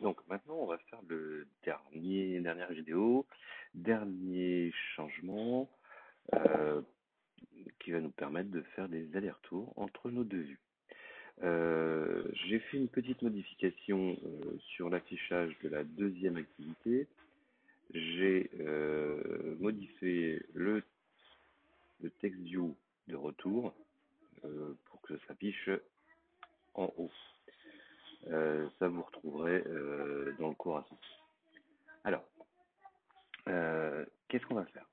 Donc maintenant, on va faire le dernière vidéo, dernier changement euh, qui va nous permettre de faire des allers-retours entre nos deux vues. J'ai fait une petite modification sur l'affichage de la deuxième activité. J'ai modifié le text view de retour pour que ça s'affiche en haut. Ça vous retrouverez dans le cours associé. Alors, qu'est-ce qu'on va faire?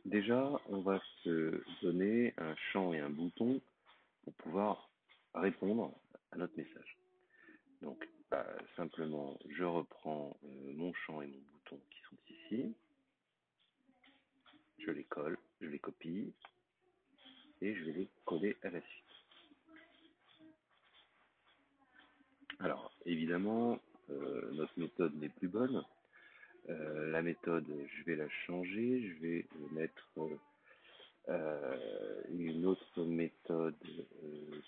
Déjà, on va se donner un champ et un bouton pour pouvoir répondre à notre message. Donc, simplement, je reprends mon champ et mon bouton qui sont ici, je les colle, je les copie et je vais les coller à la suite. Alors, évidemment, notre méthode n'est plus bonne. La méthode, je vais la changer, je vais mettre une autre méthode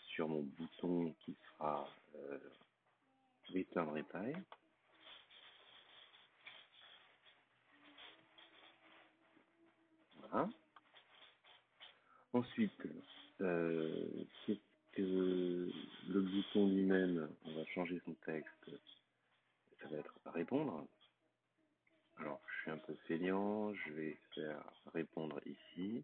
sur mon bouton qui sera Return Reply. Voilà. Ensuite, qu'est-ce que le bouton lui-même, on va changer son texte, ça va être répondre. Alors, je suis un peu feignant, je vais faire répondre ici.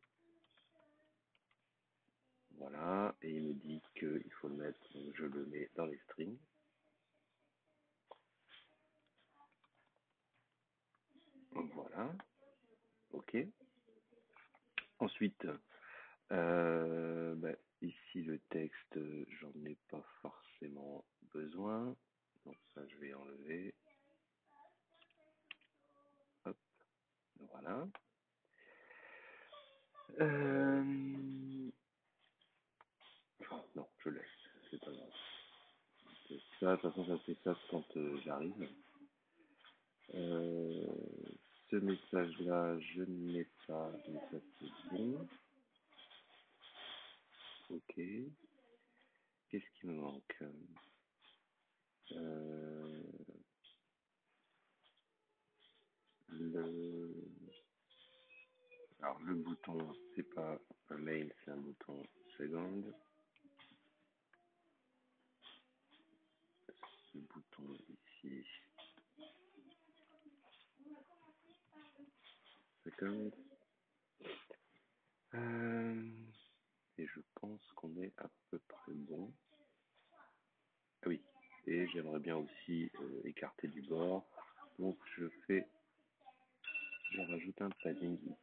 Voilà, et il me dit qu'il faut le mettre, donc je le mets dans les strings. Voilà, ok. Ensuite, ici le texte, j'en ai pas forcément besoin, donc ça je vais enlever. Hop, voilà. Non, je laisse, c'est pas grave. Ça, de toute façon, ça fait ça quand j'arrive. Ce message-là, je ne l'ai pas, mais ça c'est bon. Ok. Qu'est-ce qui me manque? Le... Alors, le bouton, c'est pas un mail, c'est un bouton second. Ce bouton ici, second. Et je pense qu'on est à peu près bon. Ah oui, et j'aimerais bien aussi écarter du bord. Donc, je rajoute un padding ici.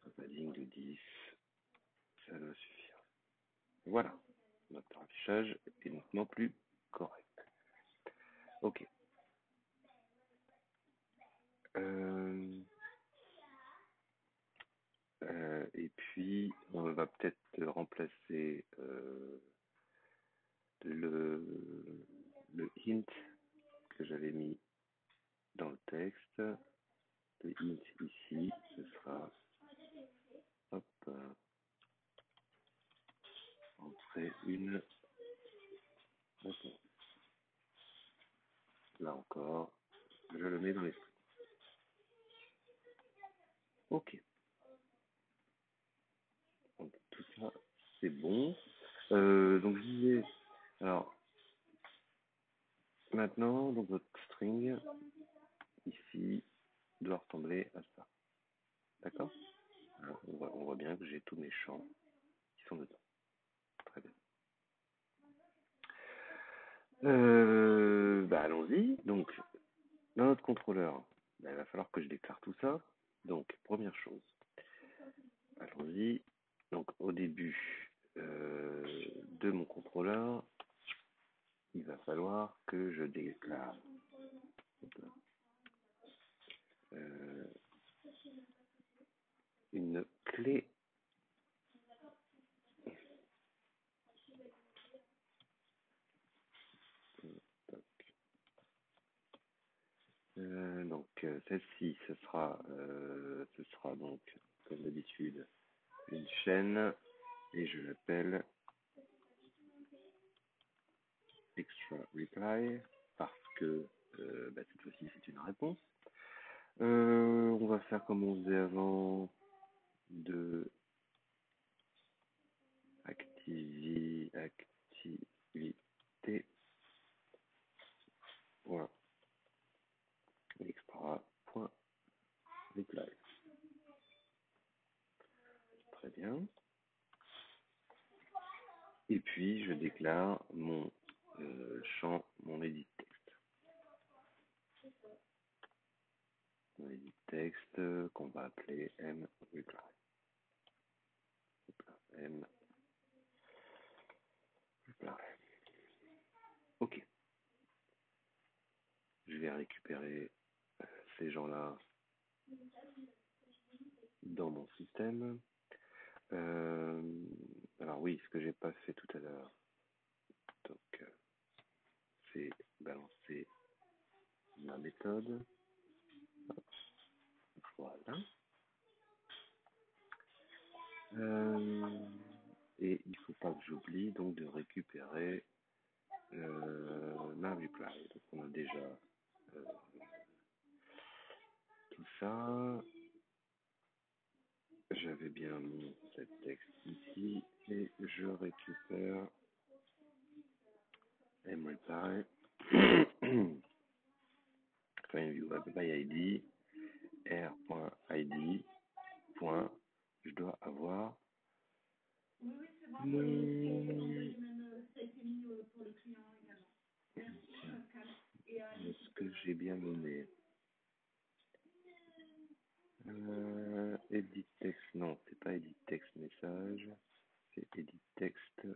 Un padding de 10, ça doit suffire. Voilà, notre affichage est nettement plus correct. Ok. Et puis, on va peut-être remplacer le hint que j'avais mis dans le texte. Le hint ici, ce sera hop, entrer une réponse. Là encore, je le mets dans les strings. Ok. Donc, tout ça, c'est bon. Donc, je disais, alors, maintenant, donc votre string, ici, doit ressembler à ça. D'accord? Alors, on voit bien que j'ai tous mes champs qui sont dedans. Très bien. Allons-y. Donc, dans notre contrôleur, il va falloir que je déclare tout ça. Donc, première chose, allons-y. Donc, au début de mon contrôleur, il va falloir que je déclare une clé celle-ci, ce sera donc, comme d'habitude, une chaîne et je l'appelle extra reply. reply, parce que cette fois-ci c'est une réponse. On va faire comme on faisait avant, de activité point extra point reply. Très bien. Et puis je déclare mon champ, mon edit texte. Mon edit texte qu'on va appeler mReply. mReply. Ok. Je vais récupérer ces gens-là dans mon système. Alors oui, ce que j'ai pas fait tout à l'heure, donc c'est balancer ma méthode. Hop, voilà. Et il faut pas que j'oublie donc de récupérer ma reply. Donc on a déjà tout ça. J'avais bien mis cette texte ici et je récupère mReply. Find view by ID r.id. Je dois avoir ce que j'ai bien nommé. Edit text, non, c'est pas edit text message, c'est edit text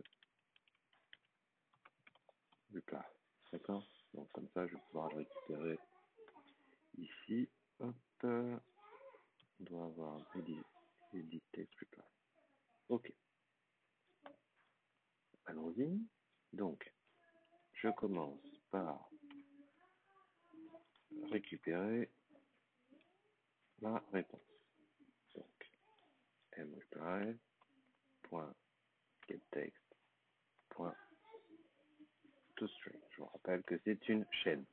reply. D'accord? Donc comme ça, je vais pouvoir le récupérer ici. Hop, on doit avoir edit text reply. Ok, allons-y. Donc, je commence par récupérer ma réponse. Donc, mReply.getText.toString. Je vous rappelle que c'est une chaîne.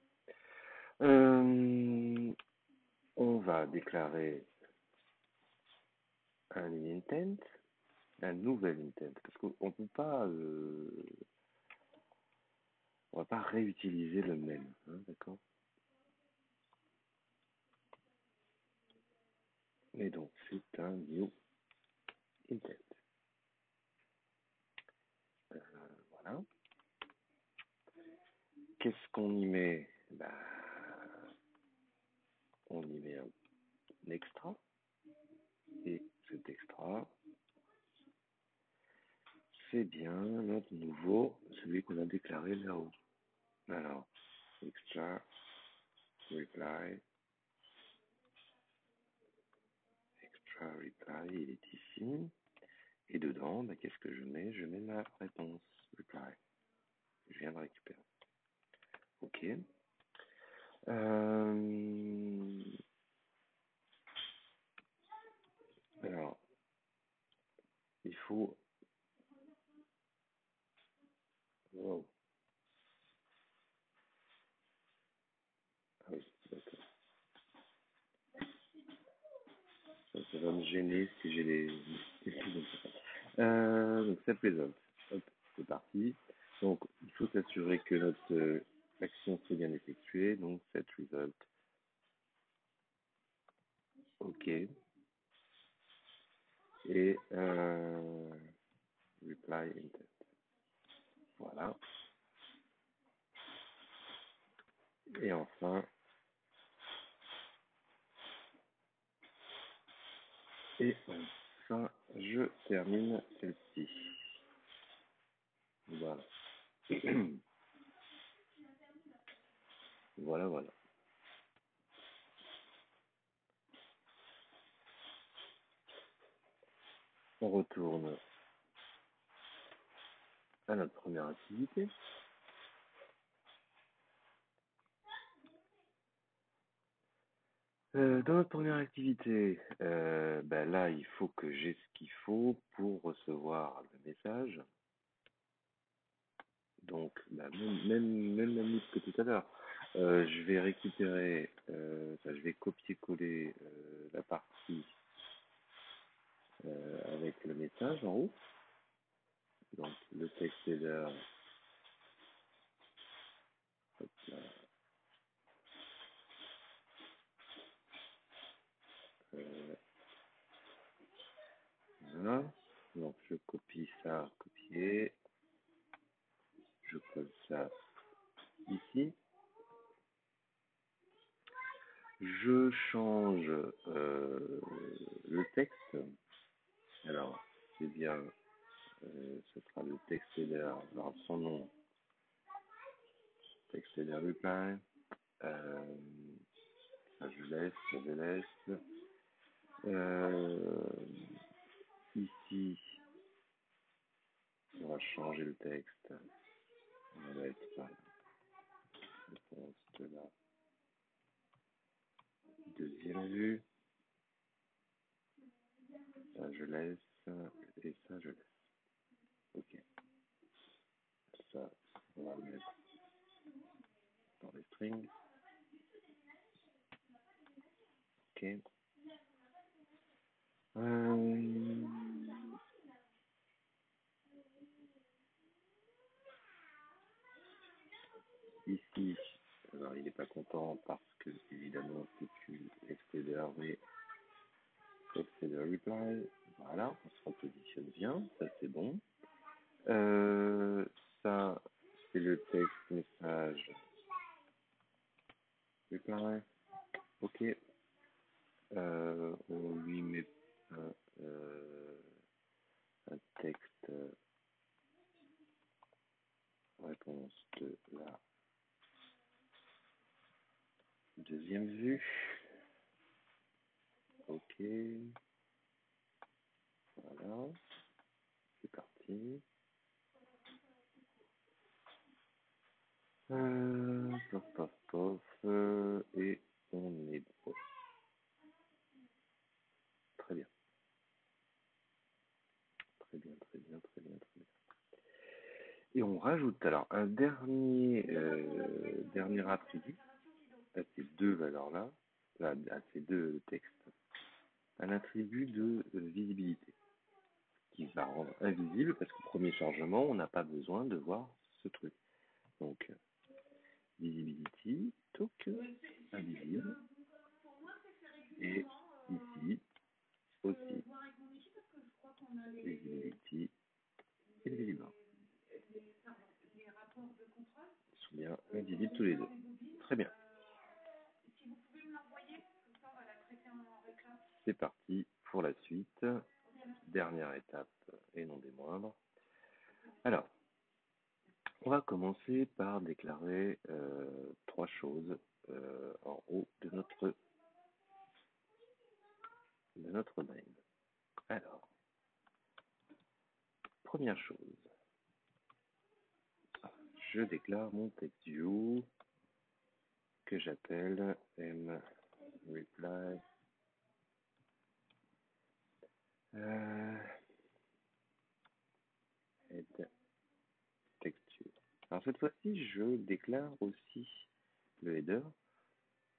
On va déclarer un intent, un nouvel intent, parce qu'on peut pas, on va pas réutiliser le même, hein, d'accord? Et donc c'est un new intent. Voilà. Qu'est-ce qu'on y met? On y met un extra, et cet extra, c'est bien notre nouveau, celui qu'on a déclaré là-haut. Alors, extra, reply, extra reply, il est ici. Et dedans, qu'est-ce que je mets? Je mets ma réponse, reply. Je viens de récupérer. Ok. Alors, il faut... Wow. Ah oui, d'accord. Ça va me gêner si j'ai les... donc, set result. Hop, c'est parti. Donc, il faut s'assurer que notre action soit bien effectuée. Donc, set result. OK. Et reply intent. Voilà. Et enfin, je termine celle-ci. Voilà. Voilà, voilà. On retourne à notre première activité. Dans notre première activité, là, il faut que j'ai ce qu'il faut pour recevoir le message. Donc, bah, même manip que tout à l'heure. Je vais récupérer, enfin, je vais copier-coller la partie avec le message en haut. Donc, le texte header, hop là, euh, voilà. Donc, je copie ça, copier. Je colle ça ici. Je change le texte. Alors, c'est bien, ce sera le texte header. Alors, son nom, texte header reply. Ça, je laisse. Ici, on va changer le texte. On va mettre réponse de la deuxième vue. Ça, je laisse. Et ça, je laisse. OK. Ça, on va le mettre dans les strings. OK. Ici, alors il n'est pas content parce que évidemment c'est une extender, mais extender reply. Voilà, on se repositionne bien, ça c'est bon. Ça, c'est le texte message reply. OK. On lui met un, un texte réponse de la deuxième vue. OK. Voilà. C'est parti. Pof, pof, pof. Et on est bon. Très bien. Très bien, très bien, très bien, très bien. Et on rajoute alors un dernier attribut à ces deux valeurs-là, à ces deux textes, un attribut de visibilité qui va rendre invisible parce qu'au premier chargement, on n'a pas besoin de voir ce truc. Donc, visibility, toc, invisible. Et ici aussi, visibility, invisible. Ils sont bien invisibles tous les deux. Très bien. C'est parti pour la suite. Dernière étape et non des moindres. Alors, on va commencer par déclarer trois choses en haut de notre main. Alors, première chose, je déclare mon TextView que j'appelle mReply head TextView. Alors cette fois-ci, je déclare aussi le header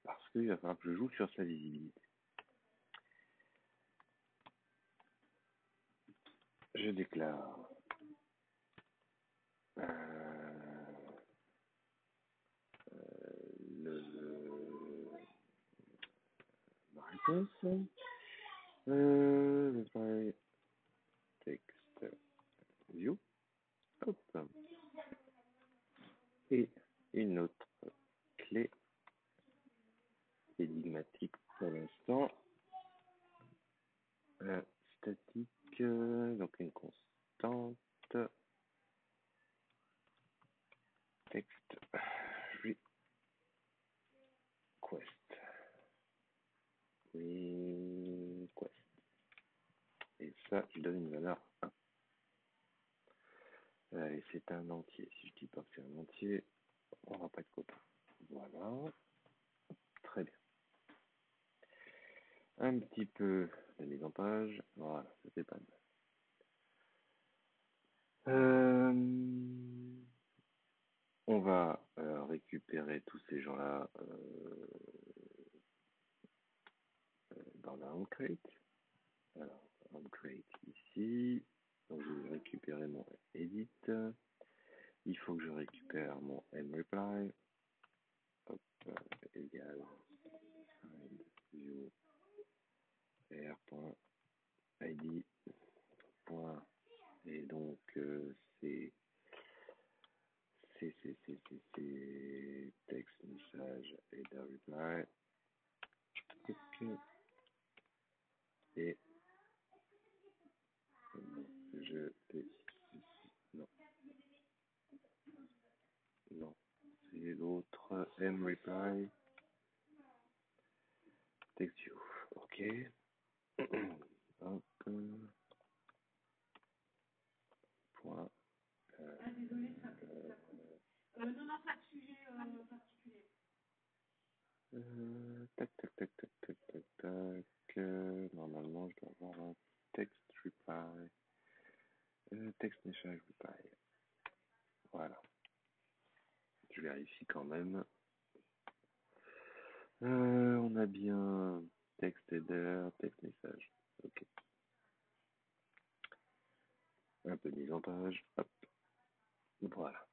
parce qu'il va falloir que je joue sur sa visibilité. Je déclare ma réponse. Le text view. Hop. Et une autre clé énigmatique pour l'instant. Statique, donc une constante. Text request. Request. Et ça, je donne une valeur 1. Et c'est un entier. Si je dis pas que c'est un entier, on n'aura pas de copain. Voilà. Très bien. Un petit peu de mise en page. Voilà, ça fait pas mal. On va récupérer tous ces gens-là dans la onCrate. Alors, onCrate ici. Donc, je vais récupérer mon edit. Il faut que je récupère mon mReply. Hop, égal find view r.id. Et donc, c'est text message et de reply. Et je vais non, non, c'est l'autre mReply text view. Ok. Hop. Point. Désolé, ça non, non, pas de sujet particulier. Tac, tac, tac, tac, tac, tac, tac. Normalement, je dois avoir un text reply. Text message reply. Voilà. Je vérifie quand même. On a bien text header, text message. Ok. Un peu de mise en page. Hop. Voilà.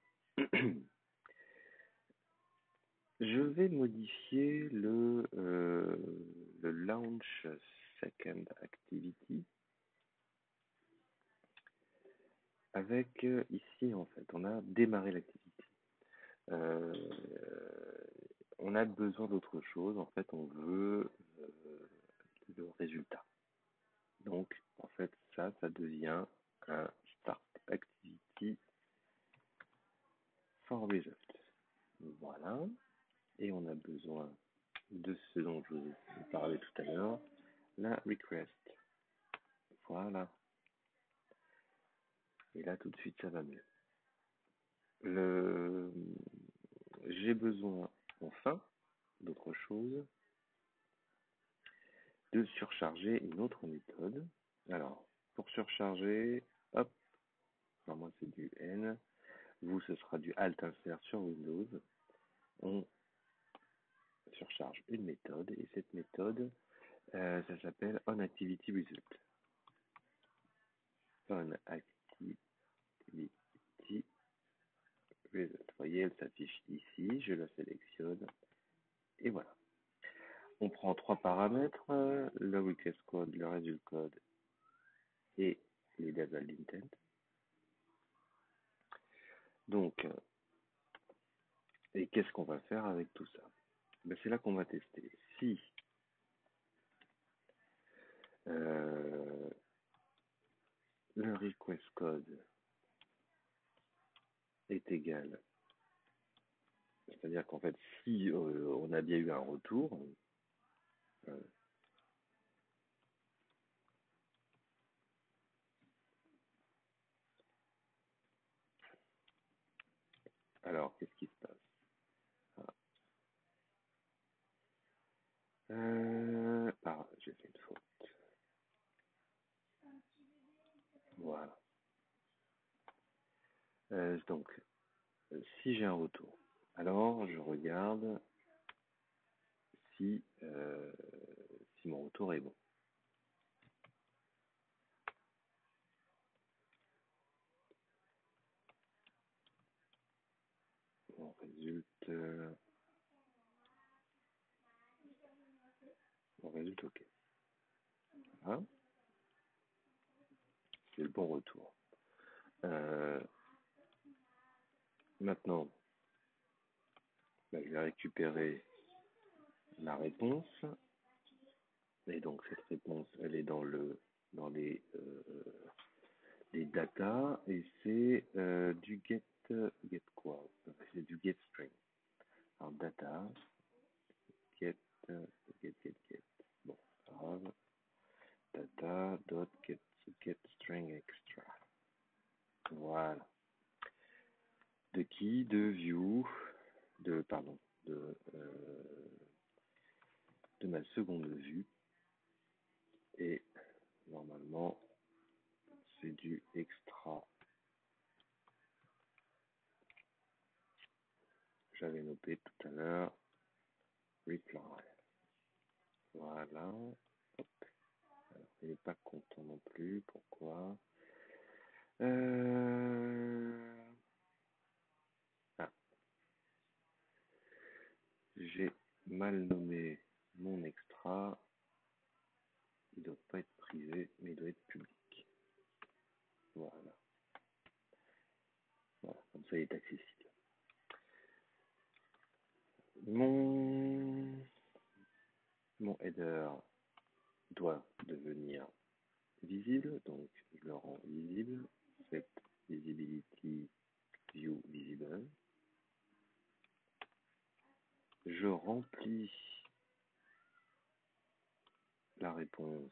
Je vais modifier le launch second activity avec ici en fait on a démarré l'activité. Euh, on a besoin d'autre chose. En fait, on veut le résultat. Donc, en fait, ça devient un start activity for result. Voilà. Et on a besoin de ce dont je vous ai parlé tout à l'heure, la request. Voilà. Et là, tout de suite, ça va mieux. J'ai besoin, enfin, d'autre chose, de surcharger une autre méthode. Alors, pour surcharger, hop, alors moi c'est du N, vous ce sera du Alt insert sur Windows. On surcharge une méthode et cette méthode, ça s'appelle onActivityResult. onActivityResult. Vous voyez, elle s'affiche ici, je la sélectionne et voilà. On prend trois paramètres, le request code, le result code et les level d'intent. Donc, et qu'est-ce qu'on va faire avec tout ça? Ben, c'est là qu'on va tester. Si le request code est égal, c'est-à-dire qu'en fait, si on a bien eu un retour, alors qu'est-ce qui se passe? J'ai fait une faute. Voilà. Donc, si j'ai un retour, alors je regarde si mon retour est bon. Mon résultat, ok. Voilà. C'est le bon retour. Maintenant, je vais récupérer la réponse. Et donc cette réponse, elle est dans les data et c'est du get quoi? C'est du get string. Alors data, get. Bon, c'est pas grave. Data dot get string extra. Voilà. De qui? De view, de ma seconde vue. Et normalement, c'est du extra. j'avais noté tout à l'heure reply. Voilà. Hop. Alors, il n'est pas content non plus. Pourquoi Ah, j'ai mal nommé mon extra. Il ne doit pas être privé, mais il doit être public. Voilà. Voilà, comme ça il est accessible. Mon header doit devenir visible, donc je le rends visible. Set visibility view visible. Je remplis la réponse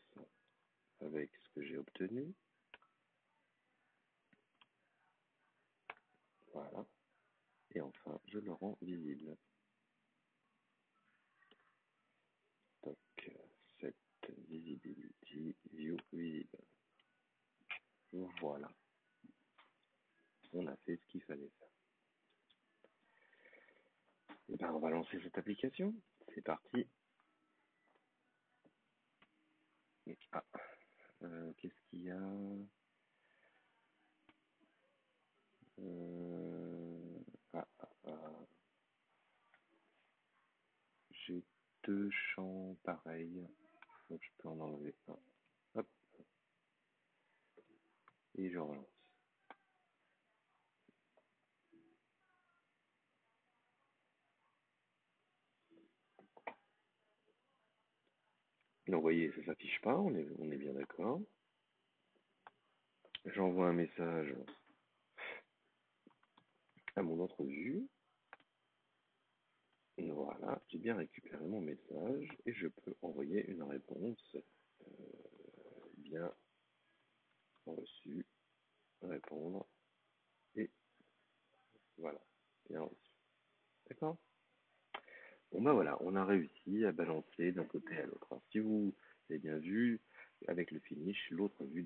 avec ce que j'ai obtenu. Voilà. Et enfin, je le rends visible. Donc, set visibility view visible. Voilà. On a fait ce qu'il fallait faire. Et ben, on va lancer cette application. C'est parti. Ah, qu'est-ce qu'il y a ah, ah, ah. J'ai deux champs pareils. Donc je peux en enlever un. Hop. Et je relance. Donc vous voyez, ça s'affiche pas, on est bien d'accord. J'envoie un message à mon autre vue. Voilà, j'ai bien récupéré mon message et je peux envoyer une réponse bien reçue, répondre et voilà, bien reçu. D'accord? Bon ben voilà, on a réussi à balancer d'un côté à l'autre. Si vous avez bien vu, avec le finish, l'autre vue